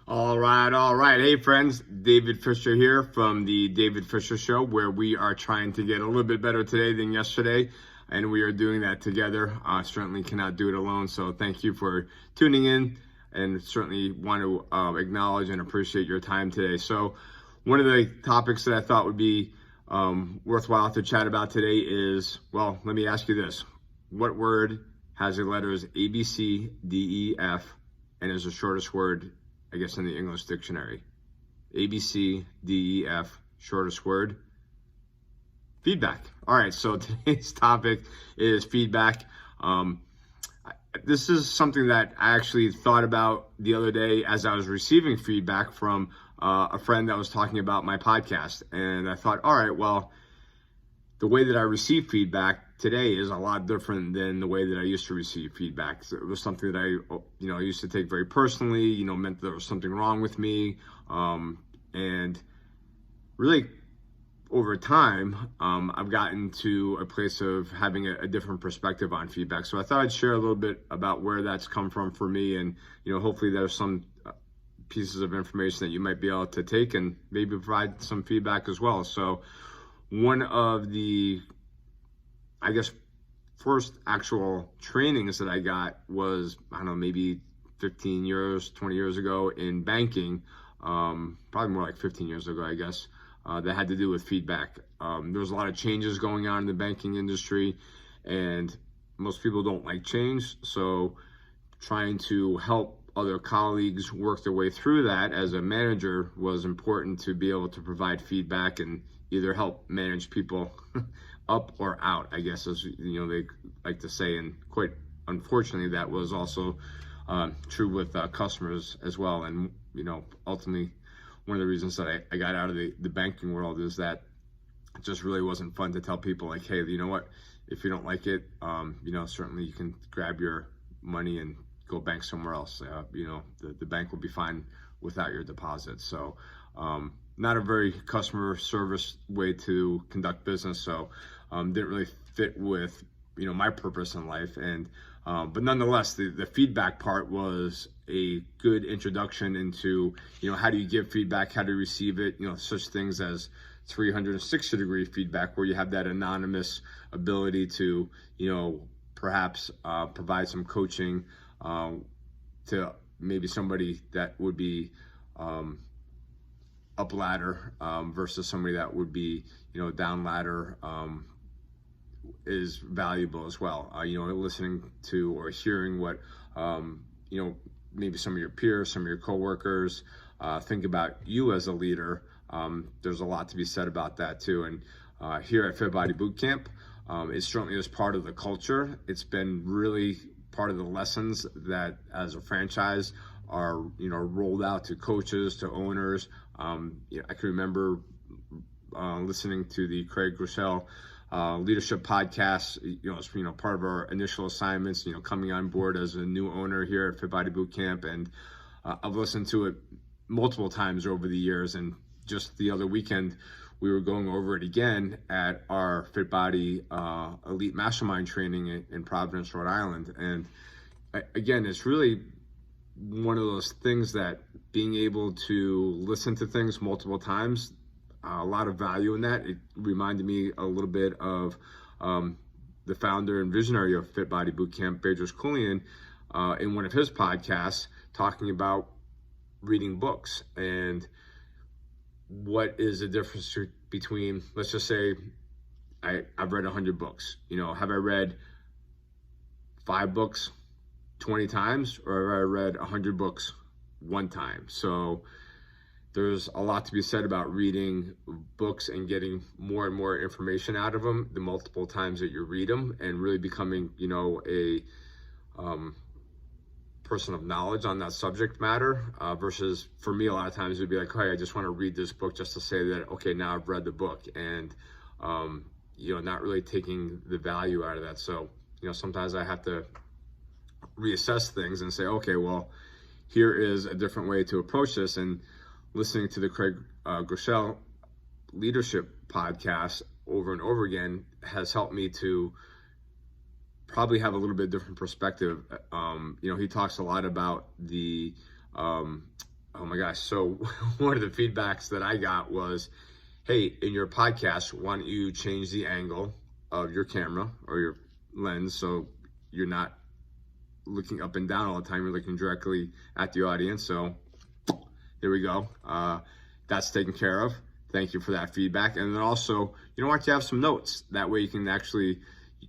All right, all right. Hey, friends, David Fisher here from the David Fisher Show, where we are trying to get a little bit better today than yesterday, and we are doing that together. Certainly cannot do it alone, so thank you for tuning in, and certainly want to acknowledge and appreciate your time today. So, one of the topics that I thought would be worthwhile to chat about today is, well, let me ask you this. What word has the letters A, B, C, D, E, F, and is the shortest word, I guess, in the English dictionary? A, B, C, D, E, F, shortest word. Feedback. All right, so today's topic is feedback. This is something that I actually thought about the other day as I was receiving feedback from a friend that was talking about my podcast. And I thought, all right, well, the way that I receive feedback today is a lot different than the way that I used to receive feedback. So it was something that I used to take very personally, meant there was something wrong with me. And really over time, I've gotten to a place of having a different perspective on feedback. So I thought I'd share a little bit about where that's come from for me. And, hopefully there's some pieces of information that you might be able to take and maybe provide some feedback as well. So one of the, I guess, first actual trainings that I got was, I don't know, maybe 15 years, 20 years ago in banking, probably more like 15 years ago, I guess, that had to do with feedback. There was a lot of changes going on in the banking industry, and most people don't like change. So trying to help other colleagues work their way through that as a manager was important, to be able to provide feedback and either help manage people up or out, I guess, as they like to say. And quite unfortunately, that was also true with customers as well. And ultimately, one of the reasons that I got out of the banking world is that it just really wasn't fun to tell people, like, hey, you know what, if you don't like it, certainly you can grab your money and go bank somewhere else. The bank will be fine without your deposit. So not a very customer service way to conduct business. So didn't really fit with my purpose in life. And but nonetheless, the feedback part was a good introduction into how do you give feedback, how do you receive it, such things as 360-degree feedback, where you have that anonymous ability to perhaps provide some coaching to maybe somebody that would be up ladder versus somebody that would be down ladder, is valuable as well. Listening to or hearing what maybe some of your peers, some of your coworkers think about you as a leader. There's a lot to be said about that too. And here at Fit Body Bootcamp, it certainly is part of the culture. It's been really part of the lessons that, as a franchise, are rolled out to coaches, to owners. I can remember listening to the Craig Groeschel leadership podcast. It's part of our initial assignments. Coming on board as a new owner here at Fit Body Bootcamp, and I've listened to it multiple times over the years. And just the other weekend, we were going over it again at our Fit Body Elite Mastermind training in Providence, Rhode Island. And again, it's really one of those things that being able to listen to things multiple times, a lot of value in that. It reminded me a little bit of the founder and visionary of Fit Body Bootcamp, Bedros Keuilian, in one of his podcasts, talking about reading books and what is the difference between, let's just say, I've read 100 books. Have I read 5 books 20 times, or have I read 100 books one time? So there's a lot to be said about reading books and getting more and more information out of them the multiple times that you read them, and really becoming, a person of knowledge on that subject matter, versus for me, a lot of times it'd be like, hey, I just want to read this book just to say that, okay, now I've read the book, and not really taking the value out of that. So sometimes I have to reassess things and say, okay, well, here is a different way to approach this. And listening to the Craig Groeschel leadership podcast over and over again has helped me to probably have a little bit different perspective. He talks a lot about the Oh my gosh. So one of the feedbacks that I got was, hey, in your podcast, why don't you change the angle of your camera or your lens so you're not looking up and down all the time, you're looking directly at the audience. So there we go. That's taken care of. Thank you for that feedback. And then also, you know what, you have some notes. That way you can actually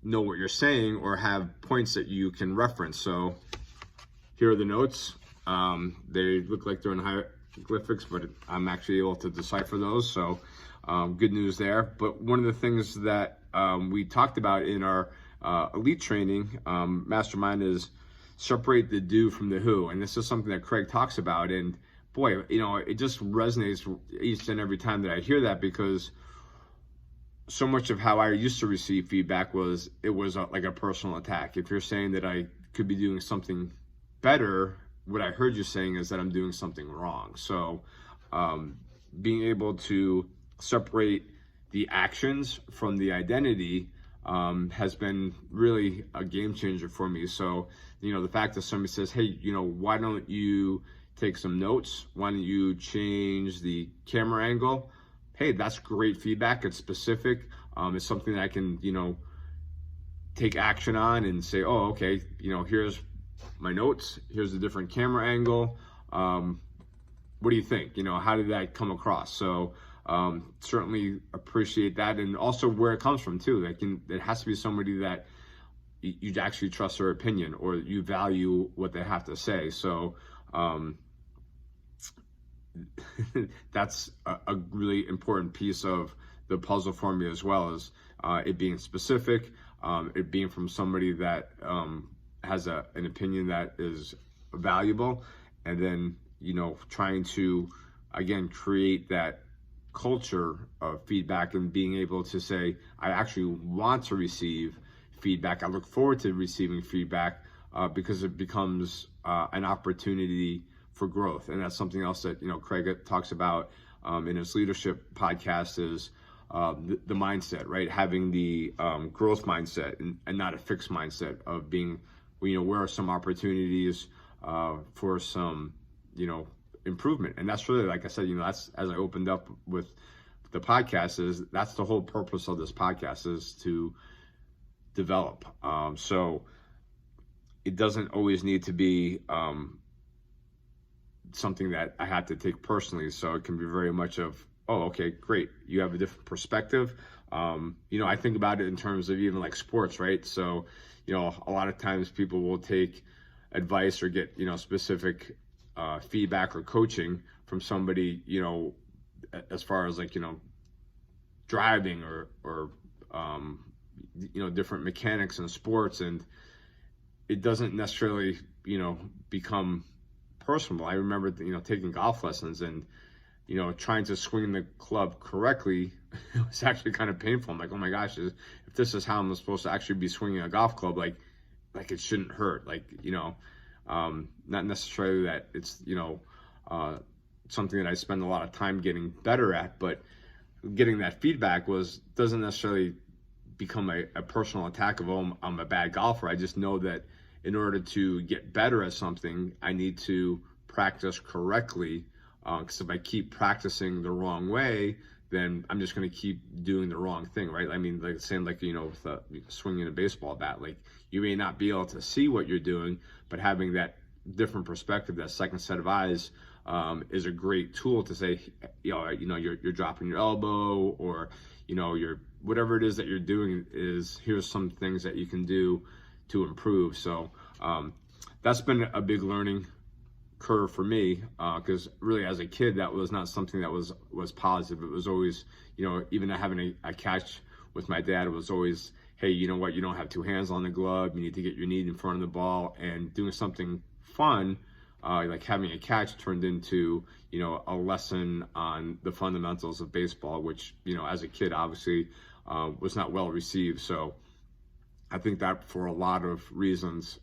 know what you're saying or have points that you can reference. So here are the notes. They look like they're in hieroglyphics, but I'm actually able to decipher those. So good news there. But one of the things that we talked about in our elite training mastermind is separate the do from the who. And this is something that Craig talks about. And boy, you know, it just resonates each and every time that I hear that, because so much of how I used to receive feedback was like a personal attack. If you're saying that I could be doing something better, what I heard you saying is that I'm doing something wrong. So being able to separate the actions from the identity has been really a game changer for me. So, you know, the fact that somebody says, hey, you know, why don't you take some notes? Why don't you change the camera angle? Hey, that's great feedback. It's specific. It's something that I can, you know, take action on and say, oh, okay, you know, here's my notes. Here's a different camera angle. What do you think? You know, how did that come across? So certainly appreciate that. And also where it comes from too. Like it has to be somebody that you actually trust their opinion or you value what they have to say. So that's a really important piece of the puzzle for me, as well as it being specific, it being from somebody that has an opinion that is valuable, and then, you know, trying to, again, create that culture of feedback and being able to say, I actually want to receive feedback. I look forward to receiving feedback because it becomes an opportunity for growth. And that's something else that, you know, Craig talks about in his leadership podcast is the mindset, right? Having the growth mindset and not a fixed mindset of being, you know, where are some opportunities for some, you know, improvement. And that's really, like I said, you know, that's, as I opened up with the podcast, is that's the whole purpose of this podcast, is to develop. So it doesn't always need to be something that I had to take personally. So it can be very much of, oh, okay, great. You have a different perspective. You know, I think about it in terms of even like sports, right? So, you know, a lot of times people will take advice or get, you know, specific feedback or coaching from somebody, you know, as far as like, you know, driving or you know, different mechanics in sports, and it doesn't necessarily, you know, become personal. I remember, you know, taking golf lessons and, you know, trying to swing the club correctly. It was actually kind of painful. I'm like, oh my gosh, if this is how I'm supposed to actually be swinging a golf club, like it shouldn't hurt. Like, you know, not necessarily that it's, you know, something that I spend a lot of time getting better at, but getting that feedback doesn't necessarily become a personal attack of, oh, I'm a bad golfer. I just know that in order to get better at something, I need to practice correctly. Because if I keep practicing the wrong way, then I'm just going to keep doing the wrong thing, right? I mean, like same like, you know, with swinging a baseball bat, like you may not be able to see what you're doing, but having that different perspective, that second set of eyes, is a great tool to say, you know, you're dropping your elbow, or, you know, whatever it is that you're doing is, here's some things that you can do to improve. So that's been a big learning curve for me, because really as a kid, that was not something that was positive. It was always, you know, even having a catch with my dad, it was always, hey, you know what, you don't have two hands on the glove, you need to get your knee in front of the ball. And doing something fun, like having a catch, turned into, you know, a lesson on the fundamentals of baseball, which, you know, as a kid, obviously was not well received. So I think that for a lot of reasons,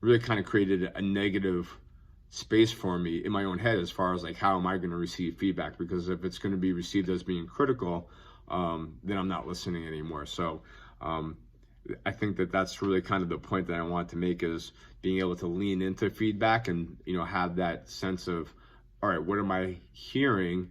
really kind of created a negative space for me in my own head, as far as like, how am I going to receive feedback? Because if it's going to be received as being critical, then I'm not listening anymore. So I think that that's really kind of the point that I want to make, is being able to lean into feedback and, have that sense of, all right, what am I hearing?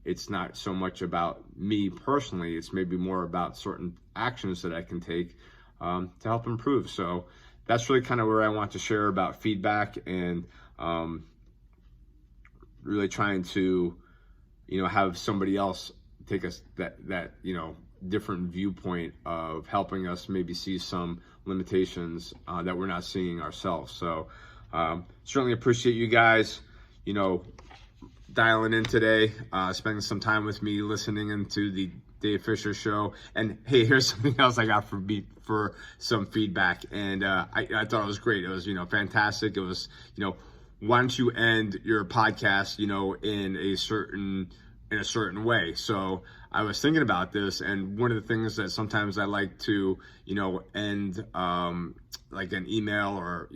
It's not so much about me personally, it's maybe more about certain actions that I can take to help improve. So that's really kind of where I want to share about feedback, and really trying to, have somebody else take us that different viewpoint of helping us maybe see some limitations that we're not seeing ourselves. So certainly appreciate you guys, dialing in today, spending some time with me, listening into the Dave Fisher Show. And hey, here's something else I got for some feedback, and I thought it was great. It was fantastic. It was why don't you end your podcast in a certain way? So I was thinking about this, and one of the things that sometimes I like to end like an email or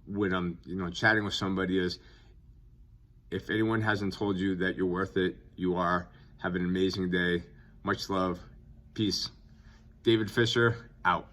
when I'm chatting with somebody is, if anyone hasn't told you that you're worth it, you are. Have an amazing day. Much love. Peace. David Fisher, out.